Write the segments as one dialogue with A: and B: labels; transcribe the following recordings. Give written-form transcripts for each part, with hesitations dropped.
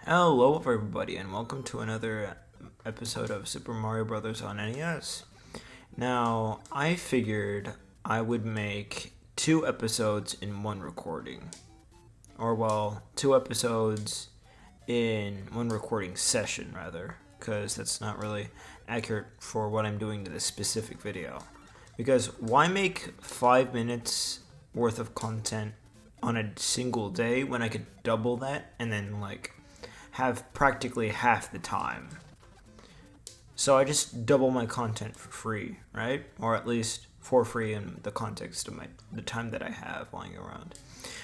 A: Hello, everybody, and welcome to another episode of Super Mario Bros. On NES. Now, I figured I would make two episodes in one recording. Or, well, two episodes in one recording session, rather, because that's not really accurate for what I'm doing to this specific video. Because why make 5 minutes worth of content on a single day when I could double that and then, have practically half the time? So I just double my content for free, right? Or at least for free in the context of the time that I have lying around,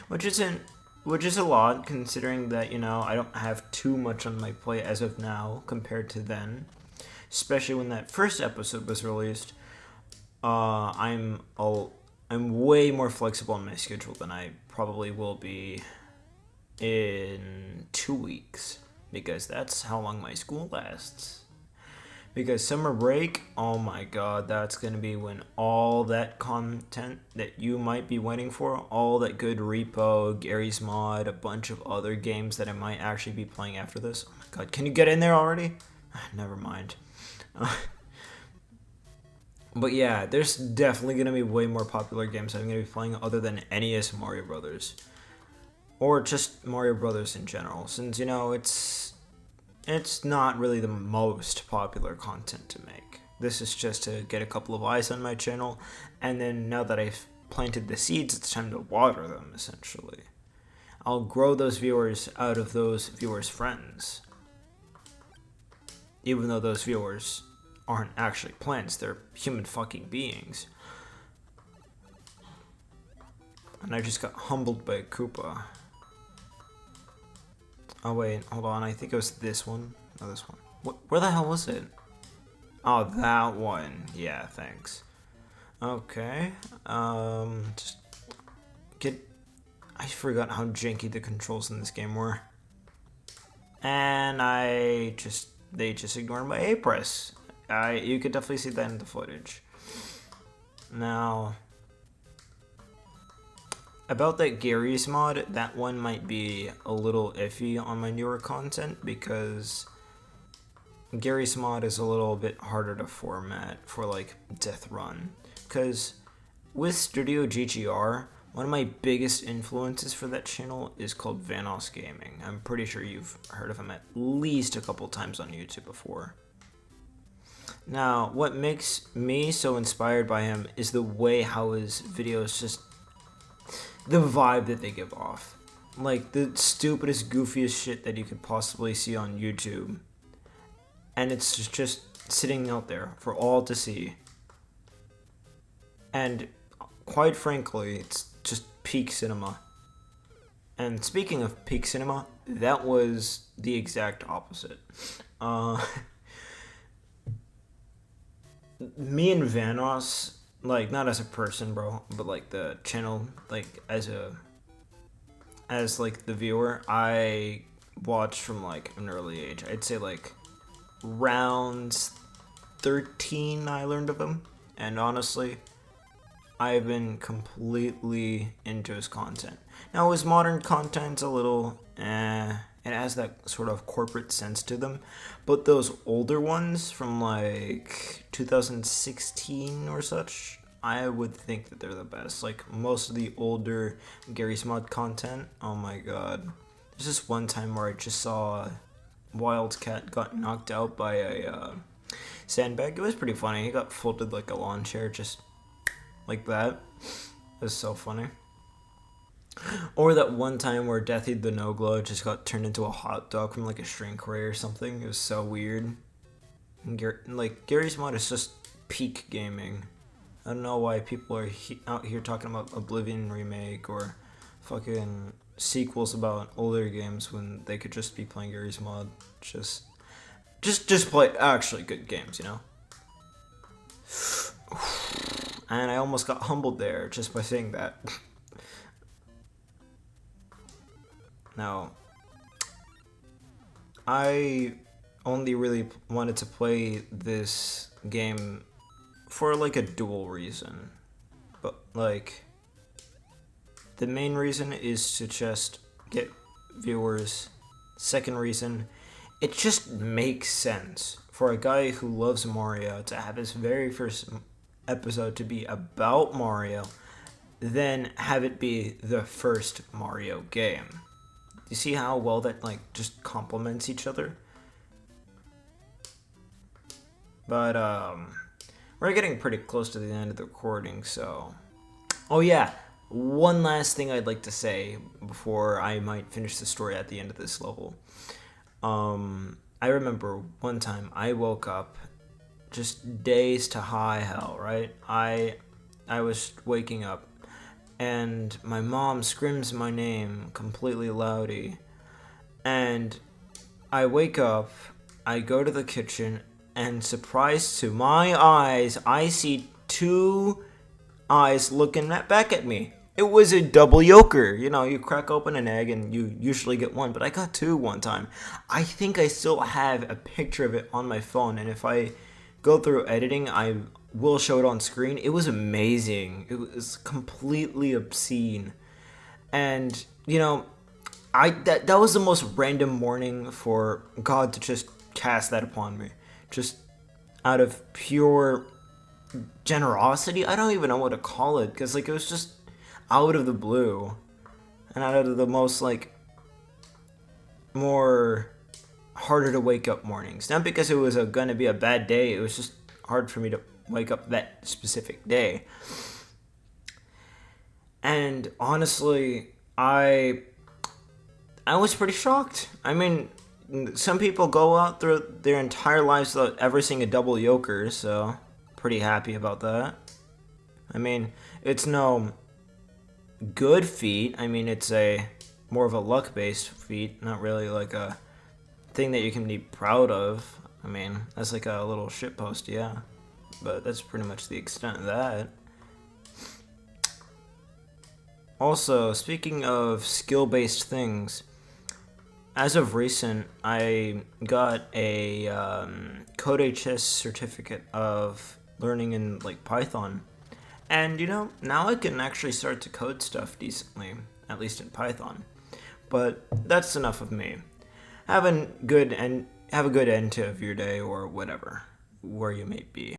A: which is a lot considering that I don't have too much on my plate as of now compared to then, especially when that first episode was released. I'm way more flexible on my schedule than I probably will be in 2 weeks, because that's how long my school lasts. Because summer break, oh my god, that's gonna be when all that content that you might be waiting for, all that good repo, Gary's Mod, a bunch of other games that I might actually be playing after this. Oh my god, can you get in there already? Never mind. But yeah, there's definitely gonna be way more popular games I'm gonna be playing other than NES Mario Brothers. Or just Mario Brothers in general, since it's not really the most popular content to make. This is just to get a couple of eyes on my channel, and then now that I've planted the seeds, it's time to water them, essentially. I'll grow those viewers out of those viewers' friends. Even though those viewers aren't actually plants, they're human fucking beings. And I just got humbled by a Koopa. Oh wait, hold on, I think it was this one. No, this one. Where the hell was it? Oh, that one. Yeah, thanks. Okay, just get... I forgot how janky the controls in this game were. And they just ignored my A press. You could definitely see that in the footage. Now, about that Gary's mod, that one might be a little iffy on my newer content because Gary's mod is a little bit harder to format for Death Run. Because with Studio GGR, one of my biggest influences for that channel is called Vanos Gaming. I'm pretty sure you've heard of him at least a couple times on YouTube before. Now, what makes me so inspired by him is the way how his videos the vibe that they give off. Like the stupidest, goofiest shit that you could possibly see on YouTube. And it's just sitting out there for all to see. And quite frankly, it's just peak cinema. And speaking of peak cinema, that was the exact opposite. Me and Vanos, not as a person, bro, but the channel, as the viewer, I watched from an early age. I'd say round 13 I learned of him, and honestly, I've been completely into his content. Now his modern content's a little it has that sort of corporate sense to them, but those older ones from 2016 or such, I would think that they're the best. Most of the older Gary's Mod content, oh my god. There's this one time where I just saw Wildcat got knocked out by a sandbag. It was pretty funny. He got folded like a lawn chair, just like that. It was so funny. Or that one time where Deathy the No Glow just got turned into a hot dog from a shrink ray or something. It was so weird. And Gary's Mod is just peak gaming. I don't know why people are out here talking about Oblivion remake or fucking sequels about older games when they could just be playing Gary's Mod. Just play actually good games, And I almost got humbled there just by saying that. Now, I only really wanted to play this game for a dual reason. But the main reason is to just get viewers Second reason, it just makes sense for a guy who loves Mario to have his very first episode to be about Mario, then have it be the first Mario game. You see how well that like just complements each other? But we're getting pretty close to the end of the recording, so oh yeah, one last thing I'd like to say before I might finish the story at the end of this level. I remember one time I woke up just dazed to high hell, right? I was waking up and my mom screams my name completely loudy, and I wake up, I go to the kitchen, and surprised to my eyes, I see two eyes looking back at me. It was a double yolker. You know, you crack open an egg and you usually get one, but I got two one time. I think I still have a picture of it on my phone, and if I go through editing, I will show it on screen. It was amazing. It was completely obscene. And, you know, that was the most random morning for God to just cast that upon me. Just out of pure generosity. I don't even know what to call it, because like it was just out of the blue and out of the most like more harder to wake up mornings. Not because it was gonna be a bad day, it was just hard for me to wake up that specific day. And honestly, I was pretty shocked. I mean, some people go out through their entire lives without ever seeing a double yoker, so pretty happy about that. I mean, it's no good feat. I mean, it's a more of a luck-based feat, not really like a thing that you can be proud of. I mean, that's like a little shitpost, yeah. But that's pretty much the extent of that. Also, speaking of skill-based things, as of recent, I got a CodeHS certificate of learning in like Python, and you know, now I can actually start to code stuff decently, at least in Python. But that's enough of me. Have a good end to your day or whatever, where you may be.